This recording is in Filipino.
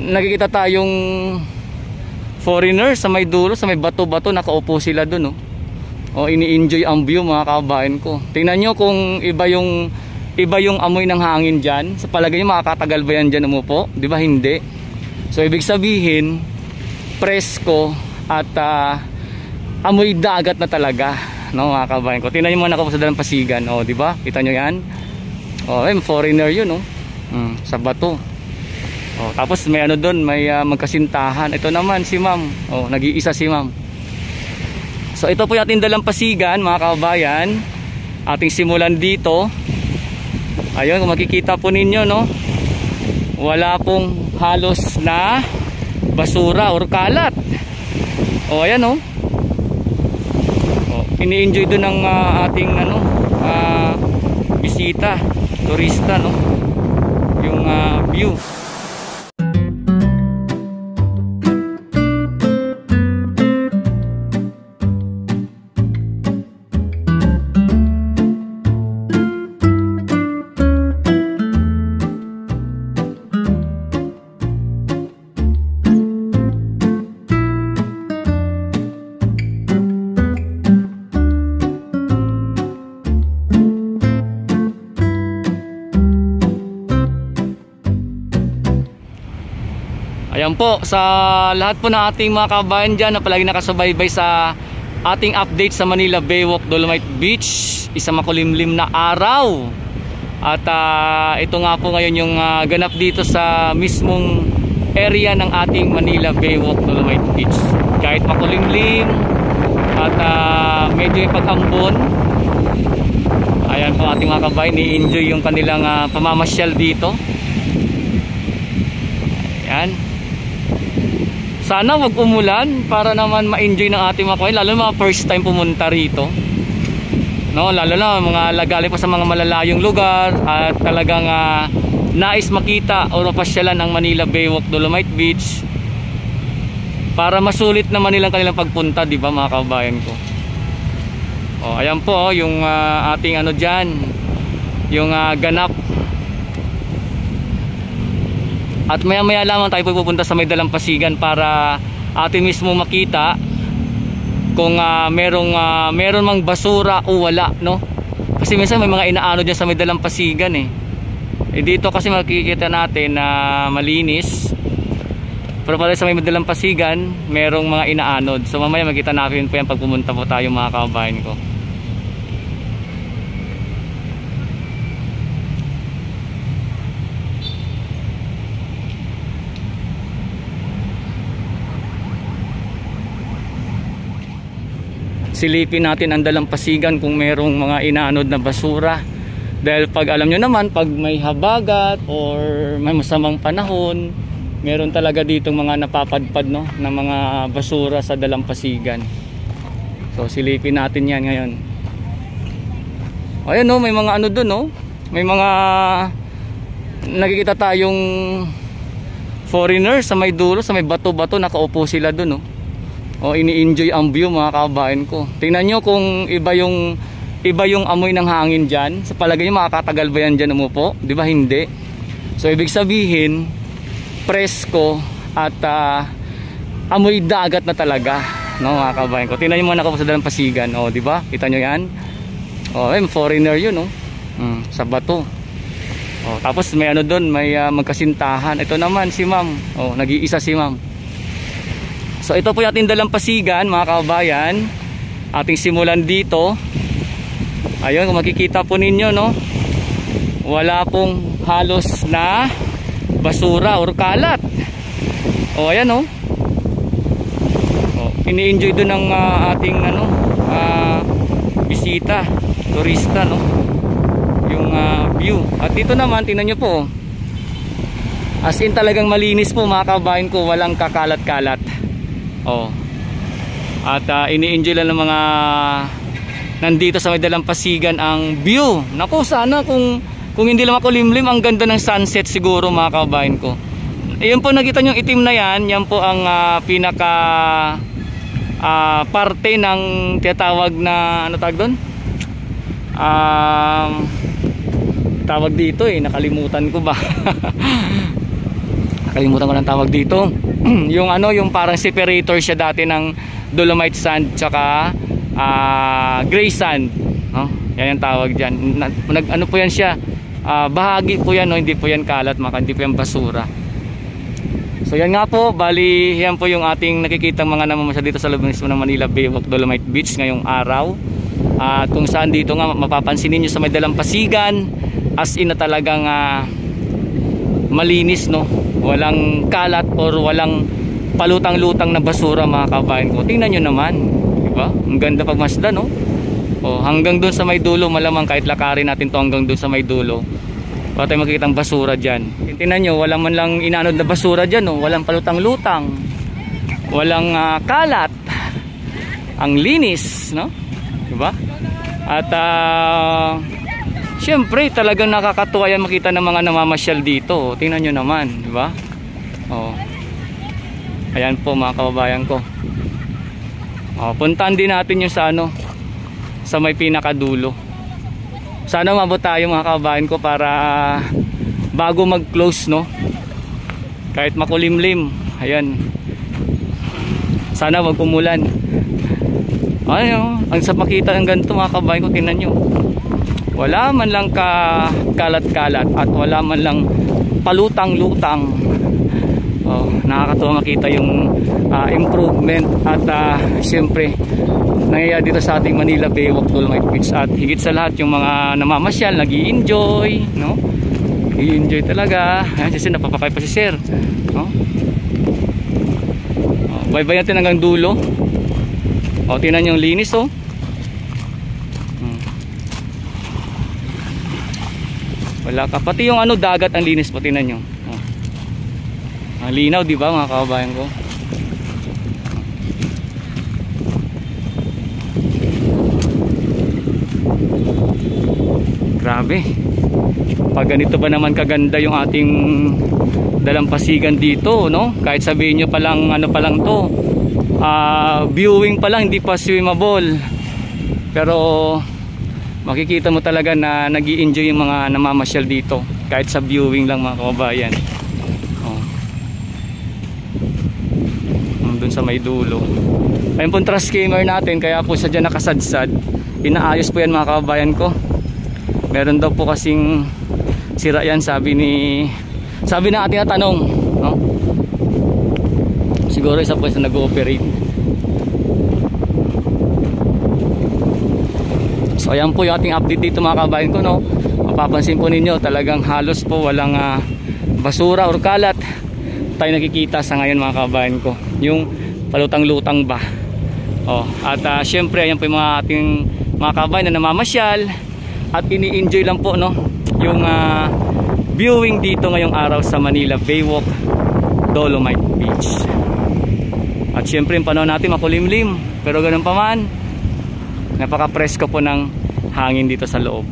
nakikita tayong foreigner sa may dulo, sa may bato-bato, nakaupo sila dun, oh. O, ini-enjoy ang view, mga kabayan ko. Tingnan nyo kung iba yung amoy ng hangin dyan. Sa palagay nyo, makakatagal ba yan dyan umupo? Di ba hindi? So ibig sabihin, presko at amoy dagat na talaga, no, mga kabayan ko. Tingnan nyo muna ako sa dalampasigan, o, di ba? Kita nyo yan? O, foreigner yun, oh. Sa bato. O, tapos may ano doon, may magkasintahan. Ito naman si ma'am. O, nag-iisa si ma'am. So ito po yung ating dalampasigan, mga kabayan. Ating simulan dito. Ayun, kung makikita po ninyo, no, wala pong halos na basura or kalat. O, ayan, no. O, ini-enjoy doon ng ating bisita, turista, no, yung view. Ayan po, sa lahat po ng ating mga kabayan dyan na palagi nakasubaybay sa ating update sa Manila Baywalk Dolomite Beach. Isang makulimlim na araw. At ito nga po ngayon yung ganap dito sa mismong area ng ating Manila Baywalk Dolomite Beach. Kahit makulimlim at medyo yung pag-ambon, ayan po ating mga kabayan, i-enjoy yung kanilang pamamasyal dito. Ayan. Sana wag umulan para naman ma-enjoy ng ating mga kabayan, lalo na mga first time pumunta rito, no, lalo na mga lagali pa sa mga malalayong lugar at talagang nais makita o mapasyalan ang Manila Baywalk Dolomite Beach para masulit naman nilang kanilang pagpunta, di ba, mga kabayan ko. O, ayan po yung ating ano dyan, yung ganap. At maya maya lamang tayo pupunta sa may dalampasigan para atin mismo makita kung meron mang basura o wala, no? Kasi minsan may mga inaano dyan sa may dalampasigan, eh. Dito kasi makikita natin na malinis, pero pala sa may dalampasigan merong mga inaanod. So mamaya makita natin po yan pag pumunta po tayo, mga kabayan ko. Silipin natin ang dalampasigan kung merong mga inaanod na basura. Dahil pag alam nyo naman, pag may habagat or may masamang panahon, meron talaga ditong mga napapadpad, no, na mga basura sa dalampasigan. So silipin natin yan ngayon. Ayan, no, may mga ano dun, no, may mga nakikita tayong foreigner sa may dulo, sa may bato-bato, nakaupo sila dun, no. O, ini-enjoy ang view, mga kabayan ko. Tingnan nyo kung iba yung amoy ng hangin dyan. Sa palagay nyo, makakatagal ba yan dyan umupo? Di ba hindi? So ibig sabihin, presko at amoy dagat na talaga, no, mga kabayan ko. Tingnan nyo muna ako sa dalampasigan. O, di ba? Kita nyo yan? O, foreigner yun, no? Sa bato. O, tapos may ano doon, may magkasintahan. Ito naman si ma'am. O, nag-iisa si ma'am. So ito po yung ating dalampasigan, mga kabayan. Ating simulan dito. Ayun, kung makikita po ninyo, no, wala pong halos na basura or kalat. O, ayan, no. O, ini-enjoy doon ng ating bisita, turista, no, yung view. At dito naman, tingnan nyo po, as in talagang malinis po, mga kabayan ko. Walang kakalat-kalat. Oh. At ini-enjoy lang ng mga nandito sa may dalampasigan ang view. Naku, sana kung hindi lang makulimlim, ang ganda ng sunset siguro, mga kabayan ko. Ayun po, nakita nyo yung itim na yan. Yan po ang pinaka parte ng tinatawag na, ano tawag doon? Tawag dito, nakalimutan ko ba. Nakalimutan ko ng tawag dito. Yung ano, yung parang separator siya dati ng dolomite sand tsaka gray sand, no? Yan ang tawag diyan. Ano po yan siya? Bahagi po yan, no? Hindi po yan kalat, hindi po yan basura. So yan nga po, bali yan po yung ating nakikitang mga namamasyal dito sa loob mismo ng Manila Baywalk Dolomite Beach ngayong araw. At kung saan dito nga mapapansin niyo sa may dalampasigan, as in na talagang malinis, no? Walang kalat or walang palutang-lutang na basura, mga kabayan ko. Tingnan nyo naman, diba? Ang ganda pagmasdan, no? O, hanggang dun sa may dulo, malamang kahit lakarin natin to hanggang dun sa may dulo, wala tayong makikita ang basura dyan. Tingnan nyo, walang man lang inaanod na basura dyan, no? Walang palutang-lutang, walang kalat. Ang linis, no? Diba? At siyempre talagang nakakatuwa yan makita ng mga namamasyal dito. Tingnan nyo naman, di ba? Oh. Ayan po mga kababayan ko. Oh, puntahan din natin yung sa ano, sa may pinakadulo. Sana mabot tayo mga kababayan ko para bago mag-close, no? Kahit makulimlim. Ayan. Sana wag umulan. Ayun, ang sa makita ng ganito mga kababayan ko, tingnan nyo. Wala man lang kalat-kalat at wala man lang palutang-lutang. Oh, nakakatuwa makita yung improvement at siyempre nangyayari dito sa ating Manila Baywalk Dolomite Beach. At higit sa lahat yung mga namamasyal nag-i-enjoy, no? I-enjoy talaga. Ayan, si Sir, napapakay pa si Sir, no? Oh, bye-bye natin hanggang dulo. O, tingnan yung linis, oh. Wala ka. Pati yung ano, dagat ang linis po, tingnan nyo. Oh. Ang linaw, di ba mga kababayan ko? Grabe. Pag ganito ba naman kaganda yung ating dalampasigan dito, no? Kahit sabihin nyo palang, ano palang to, viewing pa lang, hindi pa swimmable, pero makikita mo talaga na nag-i-enjoy yung mga namamasyal dito kahit sa viewing lang mga kababayan. Oh. Doon sa may dulo, ayun po trust skimmer natin, kaya po siya dyan nakasadsad. Inaayos po yan mga kababayan ko. Meron daw po kasing sira yan, sabi ng ating natanong, no? Siguro isa po isa nag-ooperate. So ayan po yung ating update dito mga kabayan ko, no? Mapapansin po ninyo talagang halos po walang basura or kalat tayo nakikita sa ngayon mga kabayan ko. Yung palutang-lutang ba. Oh, at syempre ayan po yung mga ating mga kabayan na namamasyal at ini-enjoy lang po, no? Yung viewing dito ngayong araw sa Manila Baywalk Dolomite Beach. At syempre yung panahon natin makulimlim, pero ganun pa man, napaka-presko po ng hangin dito sa loob.